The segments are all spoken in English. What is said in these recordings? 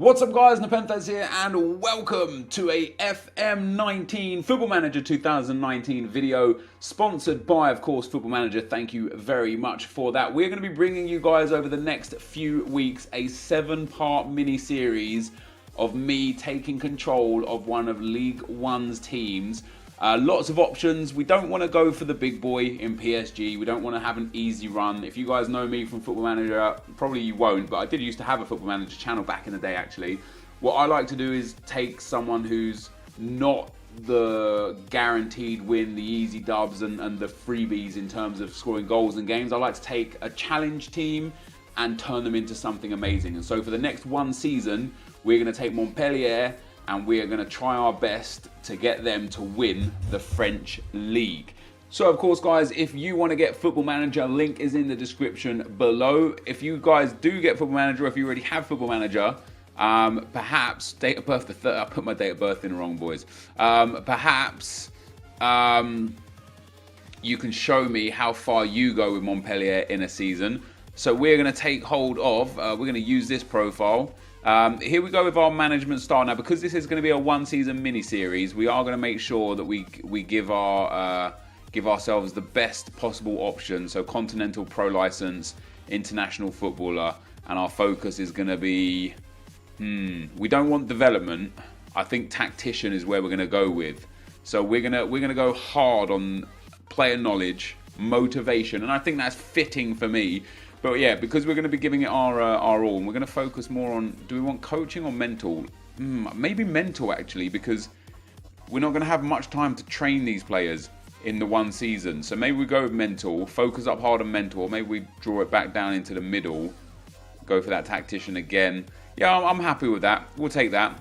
What's up guys, NepentheZ here and welcome to a FM19 Football Manager 2019 video sponsored by, of course, Football Manager. Thank you very much for that. We're going to be bringing you guys over the next few weeks a 7-part mini-series of me taking control of one of League One's teams. Lots of options. We don't want to go for the big boy in PSG. We don't want to have an easy run. If you guys know me from Football Manager, probably you won't, but I did used to have a Football Manager channel back in the day actually. What I like to do is take someone who's not the guaranteed win, the easy dubs and the freebies in terms of scoring goals and games. I like to take a challenge team and turn them into something amazing. And so for the next one season, we're going to take Montpellier and we are going to try our best to get them to win the French League. So of course guys, if you want to get Football Manager, link is in the description below. If you guys do get Football Manager, or if you already have Football Manager, perhaps, date of birth, I put my date of birth in wrong, boys. Perhaps you can show me how far you go with Montpellier in a season. So we're going to take hold of, we're going to use this profile. Here we go with our management style. Now, because this is going to be a one-season mini-series, we are going to make sure that we give ourselves the best possible option. So, Continental Pro License, International Footballer, and our focus is going to be. We don't want development. I think Tactician is where we're going to go with. So we're gonna go hard on player knowledge, motivation, and I think that's fitting for me. But yeah, because we're going to be giving it our all, and we're going to focus more on, do we want coaching or mental? Maybe mental actually, because we're not going to have much time to train these players in the one season. So maybe we go with mental, focus up hard on mental, or maybe we draw it back down into the middle, go for that tactician again. Yeah, I'm happy with that. We'll take that.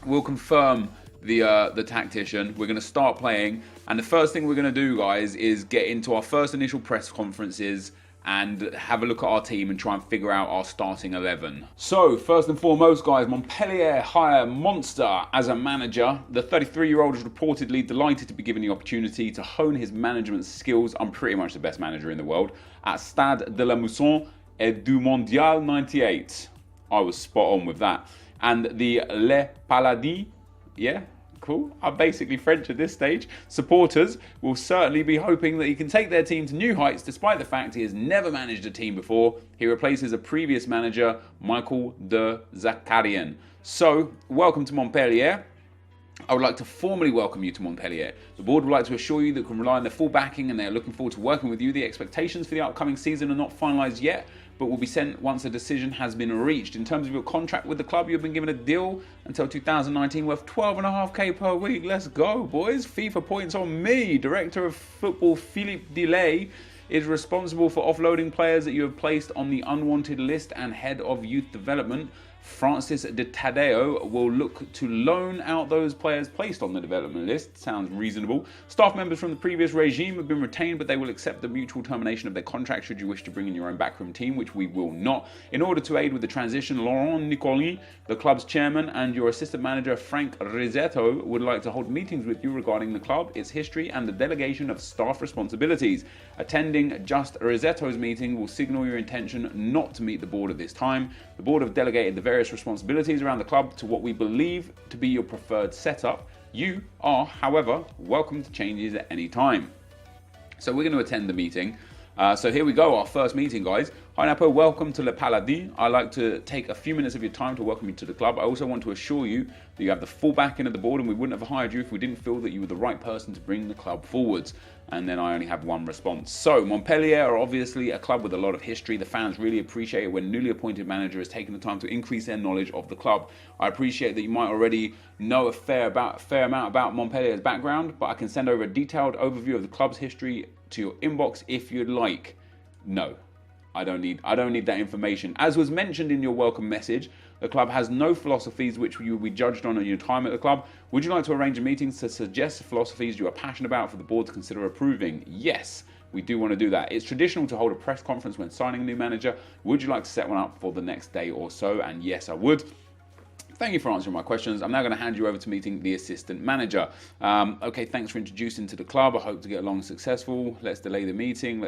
We'll confirm the tactician. We're going to start playing, and the first thing we're going to do, guys, is get into our first initial press conferences and have a look at our team and try and figure out our starting 11. So, first and foremost, guys, Montpellier hire Monster as a manager. The 33-year-old is reportedly delighted to be given the opportunity to hone his management skills. I'm pretty much the best manager in the world. At Stade de la Mousson et du Mondial 98. I was spot on with that. And the Les Paladis, yeah, cool. I'm basically French at this stage. Supporters will certainly be hoping that he can take their team to new heights, despite the fact he has never managed a team before. He replaces a previous manager, Michael de Zakarian. So, welcome to Montpellier. I would like to formally welcome you to Montpellier. The board would like to assure you that you can rely on their full backing and they are looking forward to working with you. The expectations for the upcoming season are not finalised yet, but will be sent once a decision has been reached. In terms of your contract with the club, you've been given a deal until 2019 worth 12.5k per week. Let's go, boys. FIFA points on me. Director of Football Philippe Delay is responsible for offloading players that you have placed on the unwanted list, and head of youth development Francis de Tadeo will look to loan out those players placed on the development list. Sounds reasonable. Staff members from the previous regime have been retained, but they will accept the mutual termination of their contract should you wish to bring in your own backroom team, which we will not. In order to aid with the transition, Laurent Nicoli, the club's chairman, and your assistant manager Frank Rizetto would like to hold meetings with you regarding the club, its history, and the delegation of staff responsibilities. Attending just Rizetto's meeting will signal your intention not to meet the board at this time. The board have delegated the various responsibilities around the club to what we believe to be your preferred setup. You are, however, welcome to changes at any time. So we're going to attend the meeting. So here we go, our first meeting, guys. Hi Napo, welcome to Le Paladis. I'd like to take a few minutes of your time to welcome you to the club. I also want to assure you that you have the full backing of the board, and we wouldn't have hired you if we didn't feel that you were the right person to bring the club forwards. And then I only have one response. So Montpellier are obviously a club with a lot of history. The fans really appreciate it when newly appointed manager has taken the time to increase their knowledge of the club. I appreciate that you might already know a fair amount about Montpellier's background, but I can send over a detailed overview of the club's history to your inbox if you'd like. No, I don't need that information. As was mentioned in your welcome message, the club has no philosophies which you will be judged on in your time at the club. Would you like to arrange a meeting to suggest philosophies you are passionate about for the board to consider approving? Yes, we do want to do that. It's traditional to hold a press conference when signing a new manager. Would you like to set one up for the next day or so? And yes, I would. Thank you for answering my questions. I'm now going to hand you over to meeting the assistant manager. Okay, thanks for introducing to the club. I hope to get along successful. Let's delay the meeting.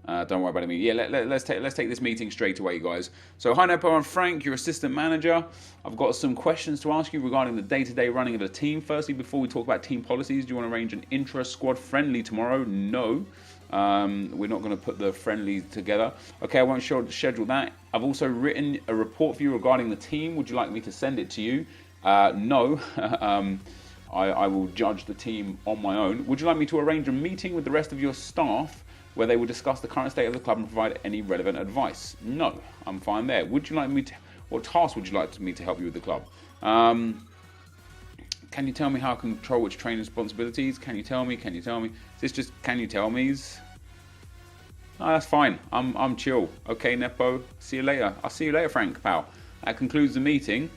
Don't worry about it. Yeah, let's take this meeting straight away, guys. So, hi Nepo, I'm Frank, your assistant manager. I've got some questions to ask you regarding the day-to-day running of the team. Firstly, before we talk about team policies, do you want to arrange an intra-squad friendly tomorrow? No. We're not going to put the friendlies together. Okay, I won't schedule that. I've also written a report for you regarding the team. Would you like me to send it to you? No. I will judge the team on my own. Would you like me to arrange a meeting with the rest of your staff where they will discuss the current state of the club and provide any relevant advice? No, I'm fine there. Would you like me to? What task would you like me to help you with the club? Can you tell me how I can control which training responsibilities? Can you tell me? Can you tell me? Is this just can you tell me's? No, that's fine. I'm chill. Okay, Nepo. See you later. I'll see you later, Frank, pal. That concludes the meeting.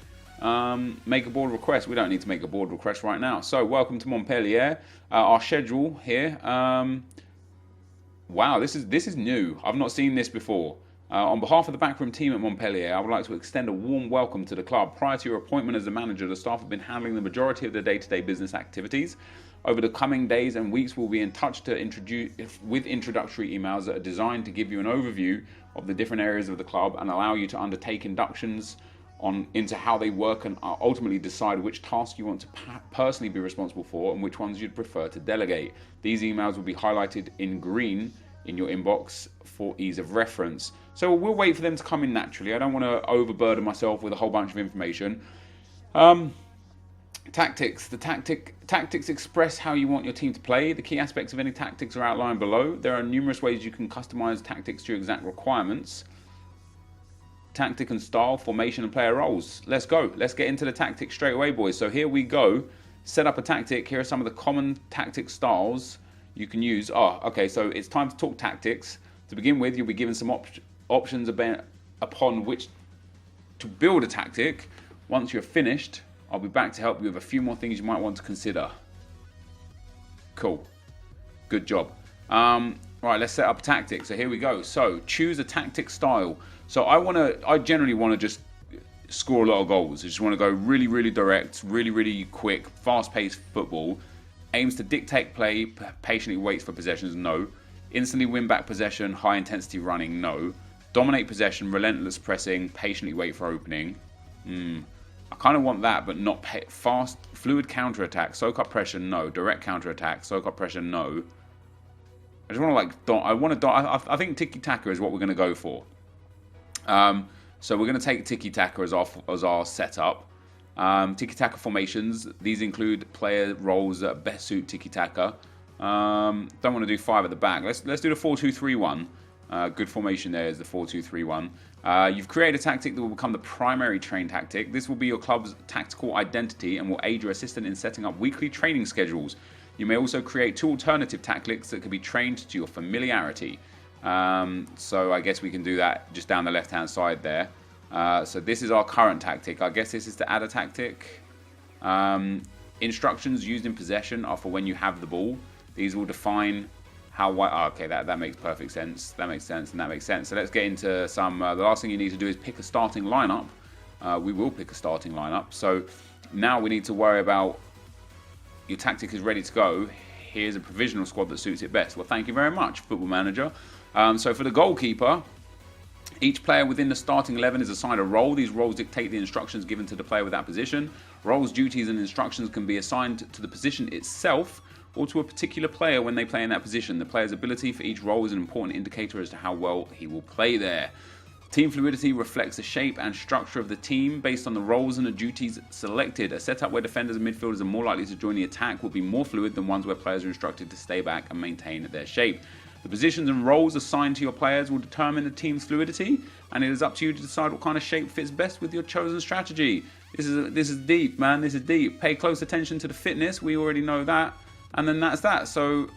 Make a board request. We don't need to make a board request right now. So, welcome to Montpellier. Our schedule here. Wow, this is new. I've not seen this before. On behalf of the backroom team at Montpellier, I would like to extend a warm welcome to the club. Prior to your appointment as the manager, the staff have been handling the majority of the day-to-day business activities. Over the coming days and weeks, we'll be in touch with introductory emails that are designed to give you an overview of the different areas of the club and allow you to undertake inductions into how they work and ultimately decide which tasks you want to personally be responsible for and which ones you'd prefer to delegate. These emails will be highlighted in green in your inbox for ease of reference. So we'll wait for them to come in naturally. I don't want to overburden myself with a whole bunch of information. Tactics. The tactics express how you want your team to play. The key aspects of any tactics are outlined below. There are numerous ways you can customize tactics to your exact requirements. Tactic and style, formation and player roles. Let's go. Let's get into the tactics straight away, boys. So here we go. Set up a tactic. Here are some of the common tactic styles you can use. Okay, so it's time to talk tactics. To begin with, you'll be given some options upon which to build a tactic. Once you're finished, I'll be back to help you with a few more things you might want to consider. Cool. Good job. Right, let's set up a tactic. So here we go. So choose a tactic style. So I generally want to just score a lot of goals. I just want to go really, really direct, really, really quick, fast-paced football. Aims to dictate play, patiently waits for possessions, no. Instantly win back possession, high-intensity running, no. Dominate possession, relentless pressing, patiently wait for opening. I kind of want that, but not fast, fluid counter-attack, soak up pressure, no. Direct counter-attack, soak up pressure, no. I just want to I think tiki-taka is what we're going to go for. So we're going to take tiki-taka as our setup. Tiki-taka formations. These include player roles that best suit tiki-taka. Don't want to do 5 at the back. Let's do the 4-2-3-1. Good formation there is the 4-2-3-1. You've created a tactic that will become the primary train tactic. This will be your club's tactical identity and will aid your assistant in setting up weekly training schedules. You may also create 2 alternative tactics that can be trained to your familiarity. So I guess we can do that just down the left-hand side there. So this is our current tactic. I guess this is to add a tactic. Instructions used in possession are for when you have the ball. These will define how... okay, that makes perfect sense. That makes sense and that makes sense. So let's get into some... the last thing you need to do is pick a starting lineup. We will pick a starting lineup. So now we need to worry about... Your tactic is ready to go. Here's a provisional squad that suits it best. Well, thank you very much, Football Manager. So for the goalkeeper, each player within the starting 11 is assigned a role. These roles dictate the instructions given to the player with that position. Roles, duties, and instructions can be assigned to the position itself or to a particular player when they play in that position. The player's ability for each role is an important indicator as to how well he will play there. Team fluidity reflects the shape and structure of the team based on the roles and the duties selected. A setup where defenders and midfielders are more likely to join the attack will be more fluid than ones where players are instructed to stay back and maintain their shape. The positions and roles assigned to your players will determine the team's fluidity, and it is up to you to decide what kind of shape fits best with your chosen strategy. This is deep, man. This is deep. Pay close attention to the fitness. We already know that. And then that's that. So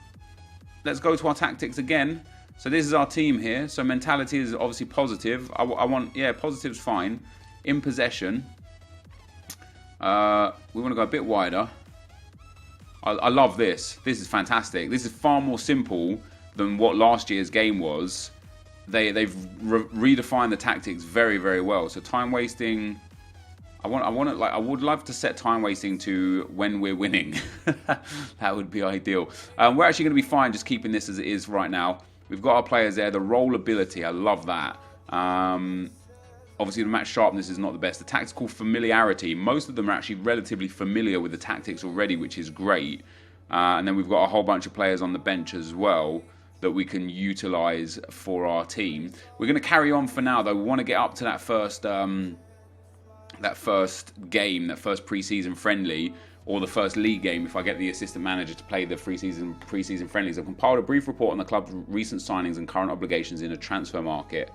let's go to our tactics again. So this is our team here. So mentality is obviously positive. I want, positive's fine. In possession, we want to go a bit wider. I love this. This is fantastic. This is far more simple than what last year's game was. They've redefined the tactics very, very well. So time wasting. I would love to set time wasting to when we're winning. That would be ideal. We're actually going to be fine just keeping this as it is right now. We've got our players there. The rollability, I love that. Obviously, the match sharpness is not the best. The tactical familiarity, most of them are actually relatively familiar with the tactics already, which is great. And then we've got a whole bunch of players on the bench as well that we can utilise for our team. We're going to carry on for now, though. We want to get up to that first game, that first pre-season friendly, or the first league game if I get the assistant manager to play the pre-season friendlies. I've compiled a brief report on the club's recent signings and current obligations in the transfer market.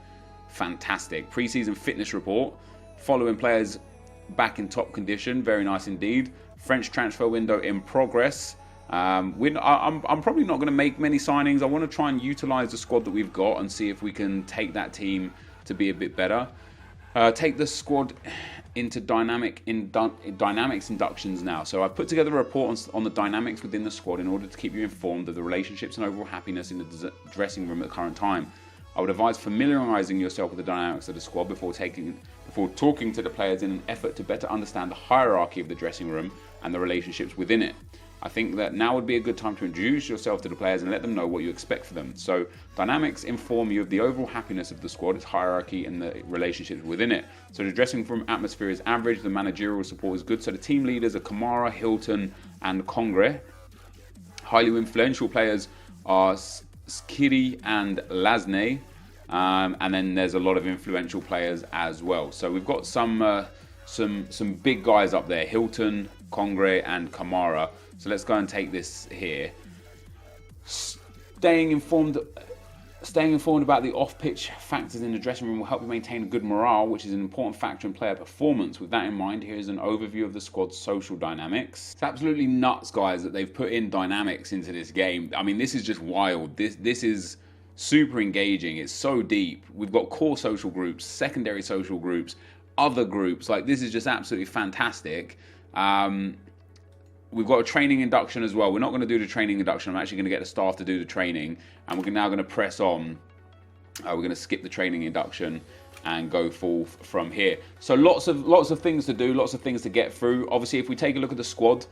Fantastic. Pre-season fitness report, following players back in top condition. Very nice indeed. French transfer window in progress. I'm probably not going to make many signings. I want to try and utilise the squad that we've got and see if we can take that team to be a bit better. Take the squad into dynamics inductions now. So I've put together a report on the dynamics within the squad in order to keep you informed of the relationships and overall happiness in the dressing room at the current time. I would advise familiarising yourself with the dynamics of the squad before talking to the players in an effort to better understand the hierarchy of the dressing room and the relationships within it. I think that now would be a good time to introduce yourself to the players and let them know what you expect for them. So dynamics inform you of the overall happiness of the squad, its hierarchy and the relationships within it. So the dressing room atmosphere is average, the managerial support is good. So the team leaders are Kamara, Hilton and Congre. Highly influential players are Skiri and Lasne. And then there's a lot of influential players as well. So we've got some big guys up there, Hilton, Congre and Kamara. So let's go and take this here. Staying informed about the off-pitch factors in the dressing room will help you maintain good morale, which is an important factor in player performance. With that in mind, here's an overview of the squad's social dynamics. It's absolutely nuts, guys, that they've put in dynamics into this game. I mean, this is just wild. This is super engaging. It's so deep. We've got core social groups, secondary social groups, other groups. Like, this is just absolutely fantastic. We've got a training induction as well. We're not going to do the training induction. I'm actually going to get the staff to do the training, and we're now going to press on. We're going to skip the training induction and go full from here. So lots of things to do, lots of things to get through. Obviously, if we take a look at the squad,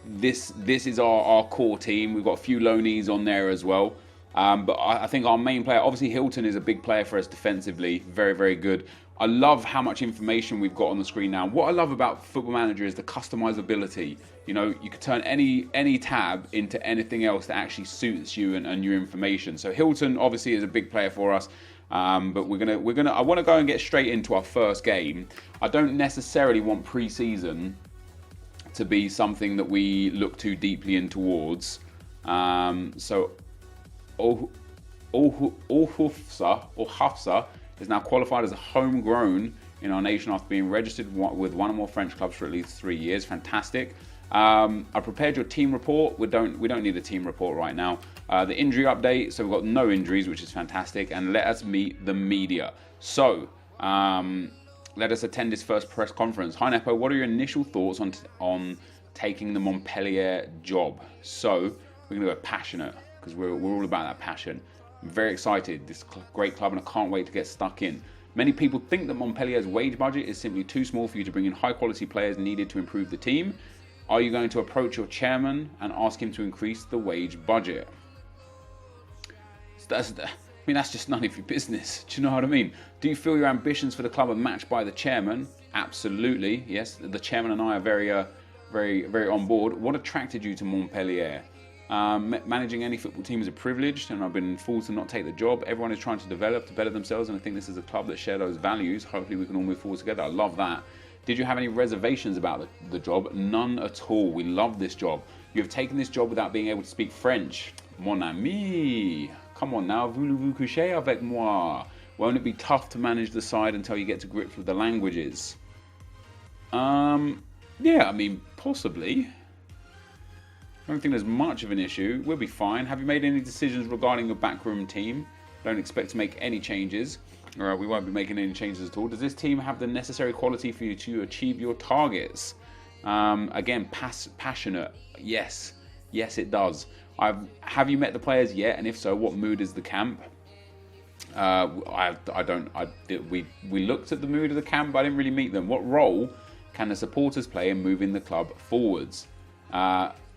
this is our core team. We've got a few loanees on there as well. But I think our main player, obviously Hilton is a big player for us defensively. Very, very good. I love how much information we've got on the screen now. What I love about Football Manager is the customizability. You know, you can turn any tab into anything else that actually suits you and your information. So Hilton obviously is a big player for us. But I want to go and get straight into our first game. I don't necessarily want pre-season to be something that we look too deeply in towards. So Hafsa is now qualified as a homegrown in our nation after being registered with one or more French clubs for at least 3 years. Fantastic. I prepared your team report. We don't need a team report right now. The injury update. So we've got no injuries, which is fantastic. And let us meet the media. So let us attend this first press conference. Hi Nepo, what are your initial thoughts on taking the Montpellier job? So we're going to go passionate, because we're all about that passion. I'm very excited. This great club, and I can't wait to get stuck in. Many people think that Montpellier's wage budget is simply too small for you to bring in high quality players needed to improve the team. Are you going to approach your chairman and ask him to increase the wage budget? That's just none of your business. Do you know what I mean? Do you feel your ambitions for the club are matched by the chairman? Absolutely. Yes, the chairman and I are very, very on board. What attracted you to Montpellier? Managing any football team is a privilege, and I've been fooled to not take the job. Everyone is trying to develop to better themselves, and I think this is a club that share those values. Hopefully we can all move forward together. I love that. Did you have any reservations about the job? None at all. We love this job. You have taken this job without being able to speak French. Mon ami. Come on now, voulez-vous coucher avec moi? Won't it be tough to manage the side until you get to grips with the languages? Yeah, I mean, possibly. I don't think there's much of an issue. We'll be fine. Have you made any decisions regarding your backroom team? Don't expect to make any changes. All right, we won't be making any changes at all. Does this team have the necessary quality for you to achieve your targets? Again, passionate. Yes, it does. Have you met the players yet? And if so, what mood is the camp? We looked at the mood of the camp, but I didn't really meet them. What role can the supporters play in moving the club forwards?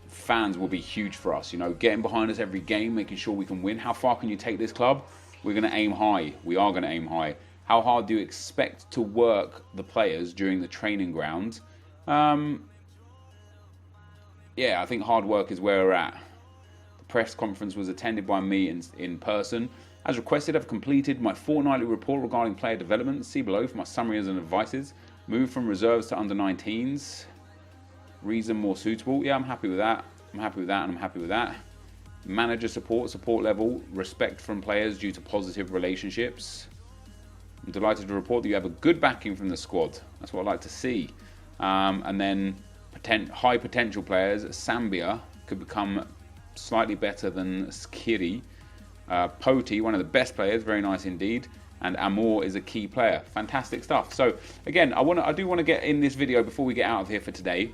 fans will be huge for us. You know, getting behind us every game, making sure we can win. How far can you take this club? We're going to aim high. We are going to aim high. How hard do you expect to work the players during the training ground? Yeah, I think hard work is where we're at. The press conference was attended by me in person. As requested, I've completed my fortnightly report regarding player development. See below for my summaries and advices. Move from reserves to under 19s. Reason more suitable. Yeah, I'm happy with that. I'm happy with that, and I'm happy with that. Manager support level, respect from players due to positive relationships. I'm delighted to report that you have a good backing from the squad. That's what I like to see. And then high potential players. Sambia could become slightly better than Skiri. Poti, one of the best players, very nice indeed. And Amor is a key player. Fantastic stuff. So again, I do want to get in this video before we get out of here for today.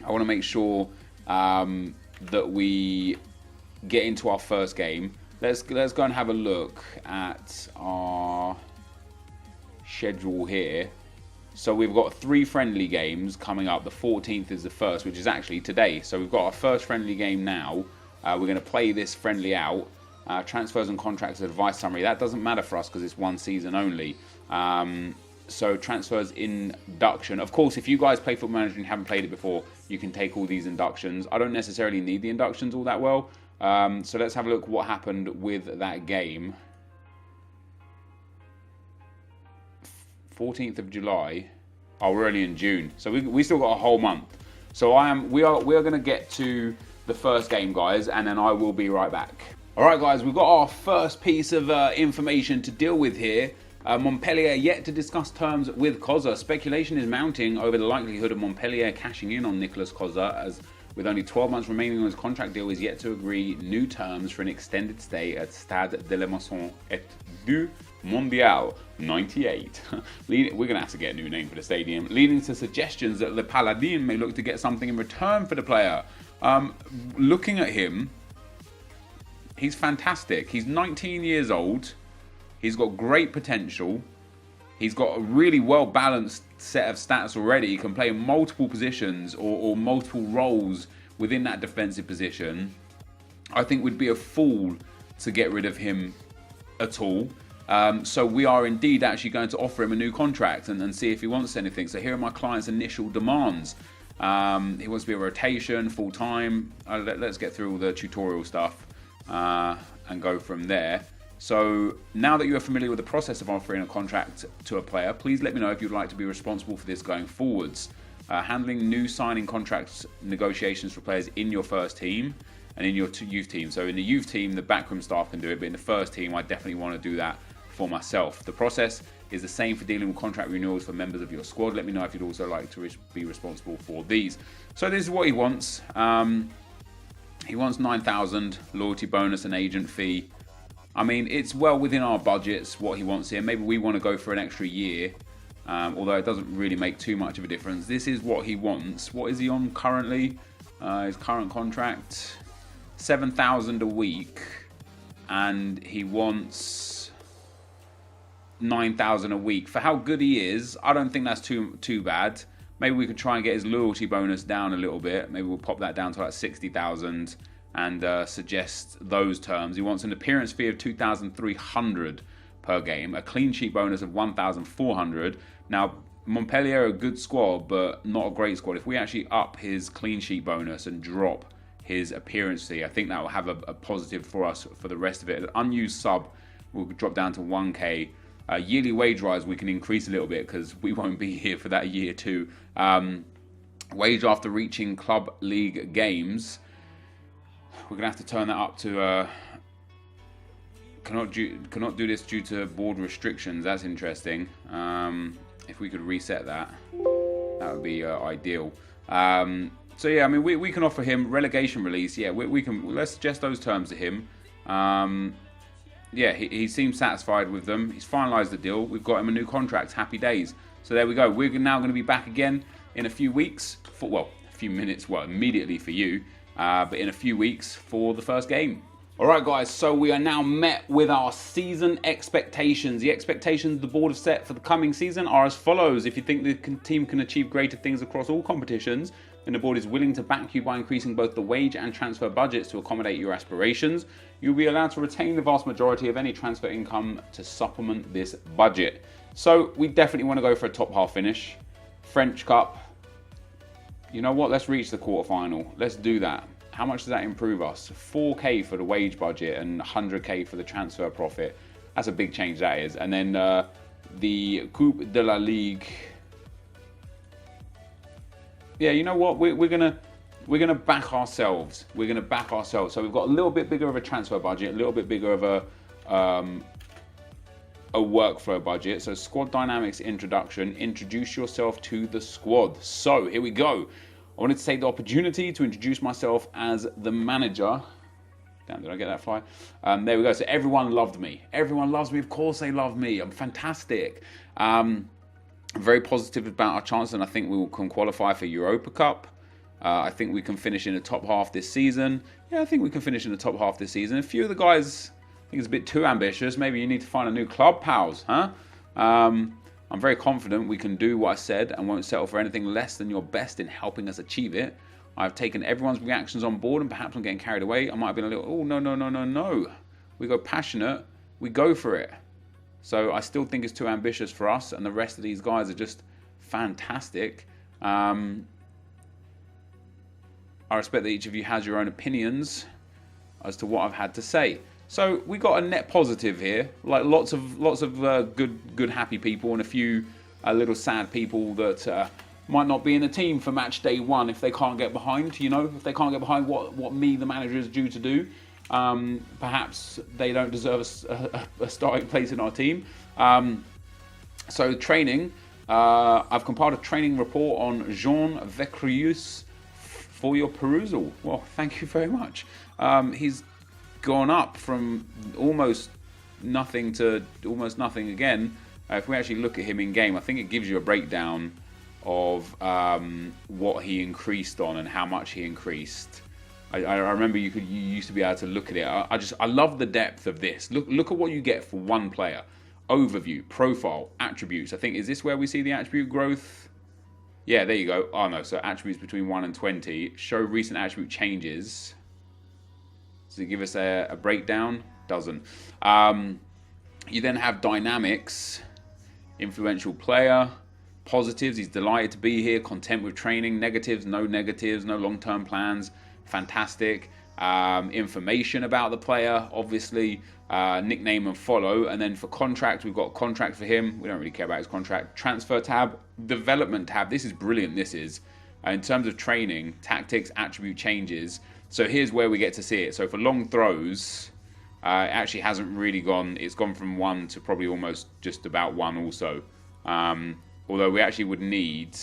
I want to make sure that we get into our first game. Let's go and have a look at our schedule here. So we've got 3 friendly games coming up. The 14th is the first, which is actually today. So we've got our first friendly game now. We're going to play this friendly out. Transfers and contracts advice summary. That doesn't matter for us because it's 1 season only. So transfers induction. Of course, if you guys play Football Manager and haven't played it before, you can take all these inductions. I don't necessarily need the inductions all that well. So let's have a look what happened with that game. 14th of July. Oh, we're early in June. So we still got a whole month. So we are going to get to the first game, guys, and then I will be right back. All right, guys, we've got our first piece of information to deal with here. Montpellier yet to discuss terms with Koza. Speculation is mounting over the likelihood of Montpellier cashing in on Nicolas Koza, as with only 12 months remaining on his contract deal, is yet to agree new terms for an extended stay at Stade de la Maison et du Mondial 98. We're going to have to get a new name for the stadium, leading to suggestions that Le Paladin may look to get something in return for the player. Looking at him, he's fantastic. He's 19 years old. He's got great potential. He's got a really well-balanced set of stats already. He can play multiple positions or multiple roles within that defensive position. I think we'd be a fool to get rid of him at all. So we are indeed actually going to offer him a new contract and see if he wants anything. So here are my client's initial demands. He wants to be a rotation, full-time. Let's get through all the tutorial stuff and go from there. So now that you are familiar with the process of offering a contract to a player, please let me know if you'd like to be responsible for this going forwards. Handling new signing contracts negotiations for players in your first team and in your youth team. So in the youth team, the backroom staff can do it, but in the first team, I definitely want to do that for myself. The process is the same for dealing with contract renewals for members of your squad. Let me know if you'd also like to be responsible for these. So this is what he wants. He wants 9,000 loyalty bonus and agent fee. I mean, it's well within our budgets what he wants here. Maybe we want to go for an extra year, although it doesn't really make too much of a difference. This is what he wants. What is he on currently? His current contract, 7,000 a week, and he wants 9,000 a week. For how good he is, I don't think that's too bad. Maybe we could try and get his loyalty bonus down a little bit. Maybe we'll pop that down to like 60,000 and suggest those terms. He wants an appearance fee of 2,300 per game, a clean sheet bonus of 1,400. Now, Montpellier are a good squad, but not a great squad. If we actually up his clean sheet bonus and drop his appearance fee, I think that will have a positive for us for the rest of it. An unused sub will drop down to 1k. Yearly wage rise we can increase a little bit because we won't be here for that year too. Wage after reaching club league games, we're going to have to turn that up to cannot do this due to board restrictions. That's interesting. If we could reset that, that would be ideal. So yeah, I mean, we can offer him relegation release. Yeah, we can. Let's suggest those terms to him. Yeah, he seems satisfied with them. He's finalised the deal. We've got him a new contract. Happy days. So there we go. We're now going to be back again in a few weeks. A few minutes. Well, immediately for you. But in a few weeks for the first game. Alright guys, so we are now met with our season expectations. The expectations the board have set for the coming season are as follows. If you think the team can achieve greater things across all competitions, and the board is willing to back you by increasing both the wage and transfer budgets to accommodate your aspirations, you'll be allowed to retain the vast majority of any transfer income to supplement this budget. So we definitely want to go for a top half finish. French Cup. You know what? Let's reach the quarterfinal. Let's do that. How much does that improve us? 4K for the wage budget and 100K for the transfer profit. That's a big change, that is. And then the Coupe de la Ligue. Yeah, you know what? We're gonna back ourselves. We're gonna back ourselves. So we've got a little bit bigger of a transfer budget, a little bit bigger of a workflow budget. So squad dynamics introduction. Introduce yourself to the squad. So here we go. I wanted to take the opportunity to introduce myself as the manager. Damn, did I get that fly? There we go. So everyone loved me. Everyone loves me. Of course they love me. I'm fantastic. I'm very positive about our chances, and I think we can qualify for Europa Cup. I think we can finish in the top half this season. Yeah, I think we can finish in the top half this season. A few of the guys think it's a bit too ambitious. Maybe you need to find a new club, pals, huh? I'm very confident we can do what I said and won't settle for anything less than your best in helping us achieve it. I've taken everyone's reactions on board, and perhaps I'm getting carried away. I might have been a little, oh, no. We go passionate, we go for it. So I still think it's too ambitious for us, and the rest of these guys are just fantastic. I respect that each of you has your own opinions as to what I've had to say. So we got a net positive here, like lots of good happy people, and a few little sad people that might not be in the team for match day 1 if they can't get behind. You know, if they can't get behind what me, the manager, is due to do. Perhaps they don't deserve a starting place in our team. So training, I've compiled a training report on Jean Vecreus for your perusal. Well, thank you very much. He's gone up from almost nothing to almost nothing again. If we actually look at him in game, I think it gives you a breakdown of what he increased on and how much he increased. I remember you used to be able to look at it. I love the depth of this. Look at what you get for one player. Overview, profile, attributes. I think, is this where we see the attribute growth? Yeah, there you go. Oh no, so attributes between 1 and 20. Show recent attribute changes. Does it give us a breakdown? Doesn't. You then have dynamics, influential player, positives, he's delighted to be here, content with training, negatives, no long-term plans, fantastic. Information about the player, obviously, nickname and follow. And then for contract, we've got a contract for him. We don't really care about his contract. Transfer tab, development tab. This is brilliant, this is. In terms of training, tactics, attribute changes. So here's where we get to see it. So for long throws, it actually hasn't really gone. It's gone from 1 to probably almost just about 1 also. Although we actually would need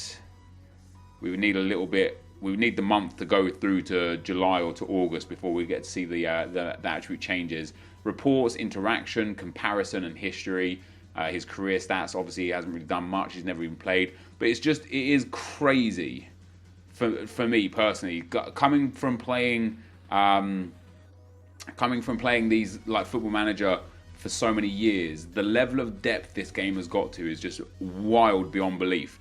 a little bit. We would need the month to go through to July or to August before we get to see the attribute changes. Reports, interaction, comparison, and history. His career stats, obviously, he hasn't really done much. He's never even played. But it is crazy for me personally. Coming from playing these like Football Manager for so many years, the level of depth this game has got to is just wild beyond belief.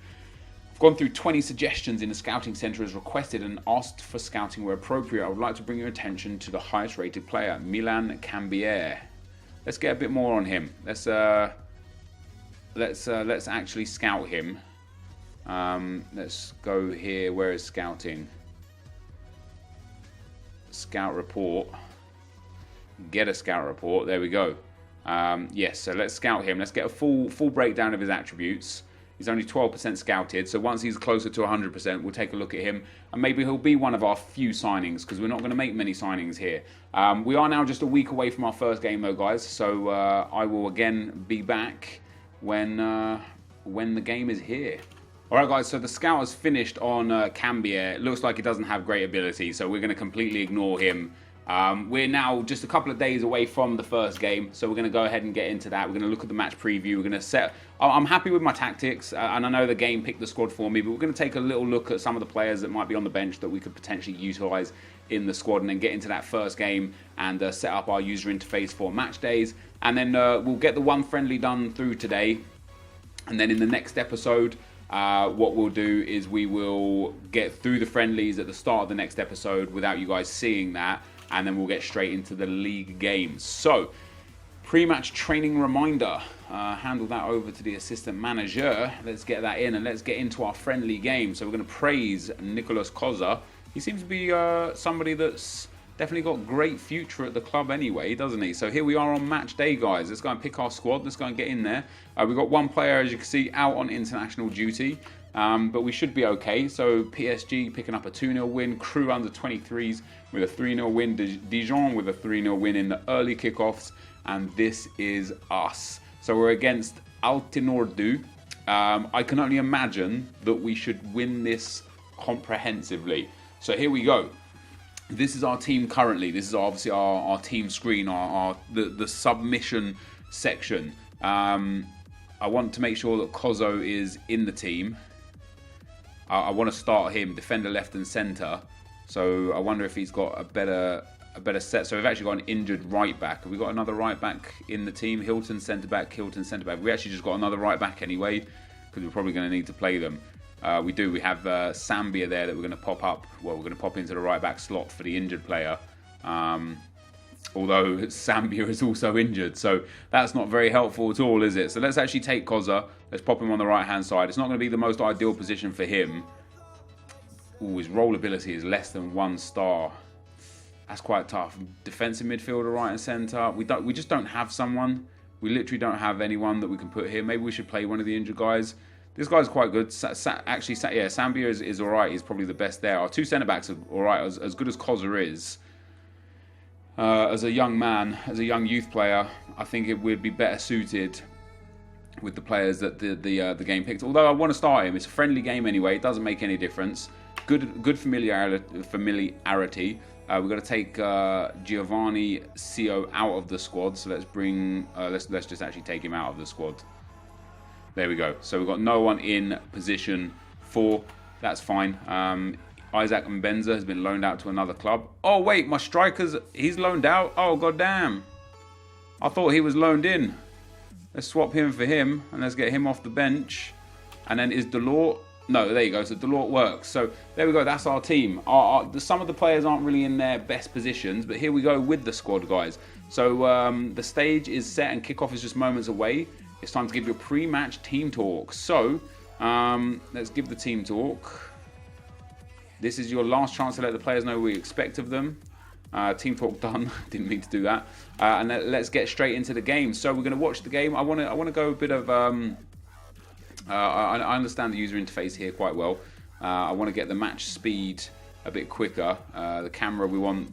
I've gone through 20 suggestions in the scouting centre as requested and asked for scouting where appropriate. I would like to bring your attention to the highest rated player, Milan Cambier. Let's get a bit more on him. Let's actually scout him. Let's go here. Where is scouting? Scout report. Get a scout report. There we go. Yes, so let's scout him. Let's get a full breakdown of his attributes. He's only 12% scouted, so once he's closer to 100%, we'll take a look at him, and maybe he'll be one of our few signings, because we're not going to make many signings here. We are now just a week away from our first game, though, guys, so I will again be back when the game is here. Alright, guys, so the scout has finished on Cambier. It looks like he doesn't have great ability, so we're going to completely ignore him. We're now just a couple of days away from the first game, so we're going to go ahead and get into that. We're going to look at the match preview. We're going to set... I'm happy with my tactics, and I know the game picked the squad for me, but we're going to take a little look at some of the players that might be on the bench that we could potentially utilise in the squad, and then get into that first game and set up our user interface for match days. And then we'll get the one friendly done through today, and then in the next episode, what we'll do is we will get through the friendlies at the start of the next episode without you guys seeing that, and then we'll get straight into the league games. So, pre-match training reminder. Handle that over to the assistant manager. Let's get that in and let's get into our friendly game. So we're going to praise Nicolas Koza. He seems to be somebody that's definitely got great future at the club anyway, doesn't he? So here we are on match day, guys. Let's go and pick our squad. Let's go and get in there. We've got one player, as you can see, out on international duty. But we should be okay. So PSG picking up a 2-0 win. Crew under 23s with a 3-0 win. Dijon with a 3-0 win in the early kickoffs. And this is us. So we're against Altinordu. I can only imagine that we should win this comprehensively. So here we go. This is our team currently. This is obviously our team screen, the submission section. I want to make sure that Kozo is in the team. I want to start him, defender left and centre. So I wonder if he's got a better set. So we've actually got an injured right back. Have we got another right back in the team? Hilton centre back, Hilton centre back. We actually just got another right back anyway, because we're probably going to need to play them. We do. We have Sambia there that we're going to pop up. Well, we're going to pop into the right back slot for the injured player. Although Sambia is also injured, so that's not very helpful at all, is it? So let's actually take Koza. Let's pop him on the right hand side. It's not going to be the most ideal position for him. Ooh, his roll ability is less than 1 star. That's quite tough. Defensive midfielder, right and centre. We just don't have someone. We literally don't have anyone that we can put here. Maybe we should play one of the injured guys. This guy's quite good. Actually, yeah, Sambia is all right. He's probably the best there. Our 2 centre backs are all right. As good as Koza is, as a young man, as a young youth player, I think it would be better suited with the players that the game picked. Although I want to start him. It's a friendly game anyway. It doesn't make any difference. Good familiarity. We're going to take Giovanni Sio out of the squad. So let's bring. Let's just actually take him out of the squad. There we go. So we've got no one in position 4. That's fine. Isaac Mbenza has been loaned out to another club. Oh wait, my he's loaned out. Oh goddamn! I thought he was loaned in. Let's swap him for him and let's get him off the bench. And then is Delort? No, there you go. So Delort works. So there we go. That's our team. Some of the players aren't really in their best positions, but here we go with the squad, guys. So the stage is set and kickoff is just moments away. It's time to give you a pre-match team talk. So let's give the team talk. This is your last chance to let the players know what we expect of them. Team talk done. Didn't mean to do that. And let's get straight into the game. So we're going to watch the game. I want to go a bit of. I understand the user interface here quite well. I want to get the match speed a bit quicker. The camera we want.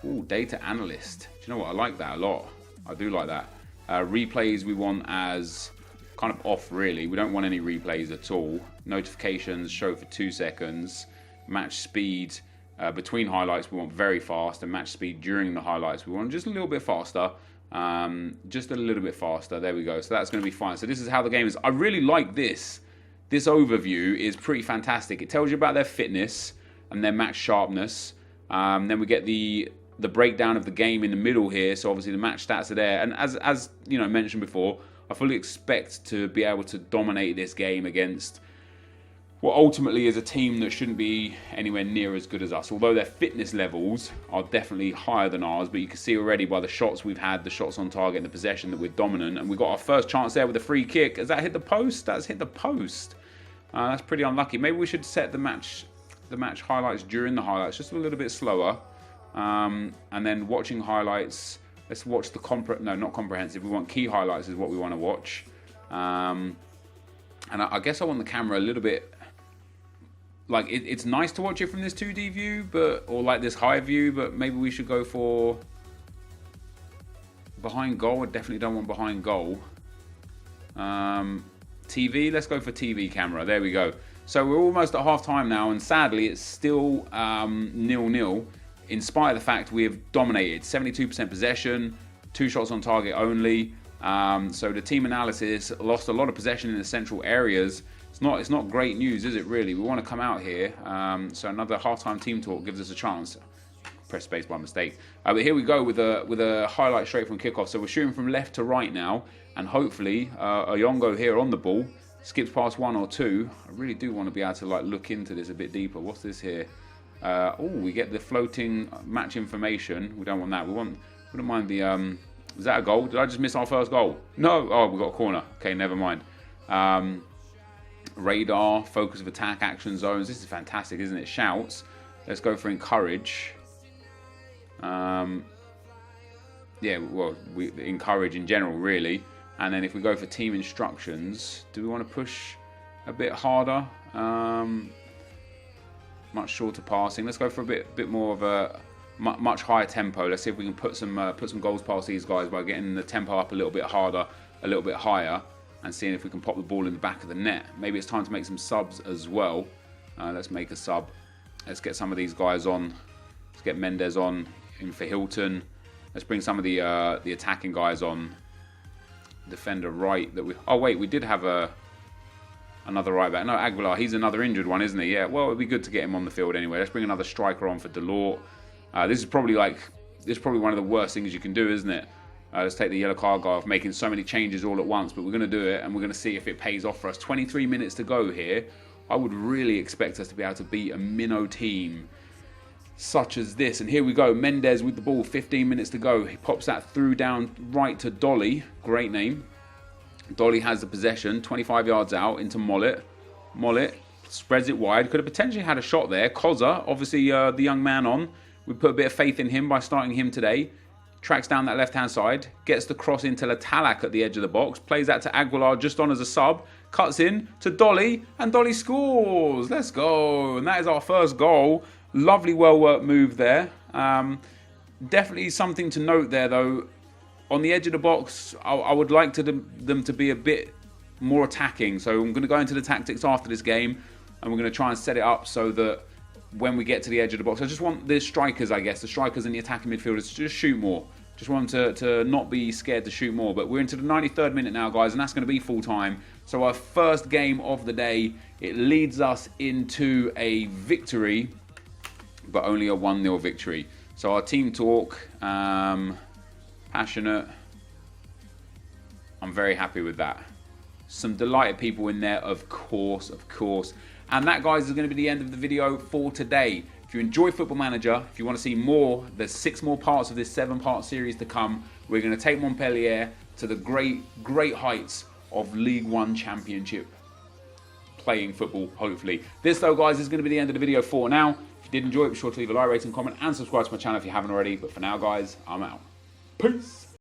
Ooh, data analyst. Do you know what? I like that a lot. I do like that. Replays we want as kind of off, really. We don't want any replays at all. Notifications show for 2 seconds. Match speed between highlights we want very fast, and match speed during the highlights we want just a little bit faster. Just a little bit faster. There we go. So that's going to be fine. So this is how the game is. I really like this. This overview is pretty fantastic. It tells you about their fitness and their match sharpness. Then we get the breakdown of the game in the middle here. So obviously the match stats are there. And as you know, mentioned before, I fully expect to be able to dominate this game against what ultimately is a team that shouldn't be anywhere near as good as us. Although their fitness levels are definitely higher than ours, but you can see already by the shots we've had, the shots on target and the possession, that we're dominant. And we got our first chance there with a free kick. Has that hit the post? That's hit the post. That's pretty unlucky. Maybe we should set the match highlights during the highlights, just a little bit slower. And then watching highlights, let's watch the not comprehensive. We want key highlights is what we want to watch. And I guess I want the camera a little bit. Like it's nice to watch it from this 2D view, or like this high view, but maybe we should go for behind goal. I definitely don't want behind goal. TV, let's go for TV camera. There we go. So we're almost at half time now, and sadly it's still 0-0, in spite of the fact we have dominated. 72% possession, 2 shots on target only. So the team analysis lost a lot of possession in the central areas. It's not great news, is it really? We want to come out here. So another halftime team talk gives us a chance. Press space by mistake. But here we go with a highlight straight from kickoff. So we're shooting from left to right now, and hopefully Oyongo here on the ball skips past 1 or 2. I really do want to be able to like look into this a bit deeper. What's this here? Oh, we get the floating match information. We don't want that. Wouldn't mind the is that a goal? Did I just miss our first goal? No. Oh, we got a corner. Okay, never mind. Radar, focus of attack, action zones. This is fantastic, isn't it? Shouts. Let's go for encourage. Yeah, well, we encourage in general, really. And then if we go for team instructions, do we want to push a bit harder? Much shorter passing. Let's go for a bit more of a much higher tempo. Let's see if we can put some goals past these guys by getting the tempo up a little bit harder, a little bit higher, and seeing if we can pop the ball in the back of the net. Maybe it's time to make some subs as well. Let's make a sub. Let's get some of these guys on. Let's get NepentheZ on in for Hilton. Let's bring some of the attacking guys on. Defender right that we. Oh wait, we did have another right back. No, Aguilar. He's another injured one, isn't he? Yeah. Well, it'd be good to get him on the field anyway. Let's bring another striker on for Delort. This is probably one of the worst things you can do, isn't it? Let's take the yellow card guy off, making so many changes all at once. But we're going to do it, and we're going to see if it pays off for us. 23 minutes to go here. I would really expect us to be able to beat a minnow team such as this. And here we go. NepentheZ with the ball. 15 minutes to go. He pops that through down right to Dolly. Great name. Dolly has the possession. 25 yards out into Mollet. Mollet spreads it wide. Could have potentially had a shot there. Koza, obviously the young man on. We put a bit of faith in him by starting him today. Tracks down that left-hand side. Gets the cross into Latalak at the edge of the box. Plays that to Aguilar just on as a sub. Cuts in to Dolly. And Dolly scores. Let's go. And that is our first goal. Lovely, well-worked move there. Definitely something to note there, though. On the edge of the box, I would like them to be a bit more attacking. So I'm going to go into the tactics after this game. And we're going to try and set it up so that when we get to the edge of the box, I just want the strikers, I guess, the strikers and the attacking midfielders to just shoot more. Just want them to not be scared to shoot more. But we're into the 93rd minute now, guys, and that's going to be full time. So our first game of the day, it leads us into a victory, but only a 1-0 victory. So our team talk, passionate. I'm very happy with that. Some delighted people in there, of course. And that, guys, is going to be the end of the video for today. If you enjoy Football Manager, if you want to see more, there's 6 more parts of this 7-part series to come. We're going to take Montpellier to the great heights of League One Championship playing football, hopefully. This, though, guys, is going to be the end of the video for now. If you did enjoy it, be sure to leave a like, rating, comment, and subscribe to my channel if you haven't already. But for now, guys, I'm out. Peace.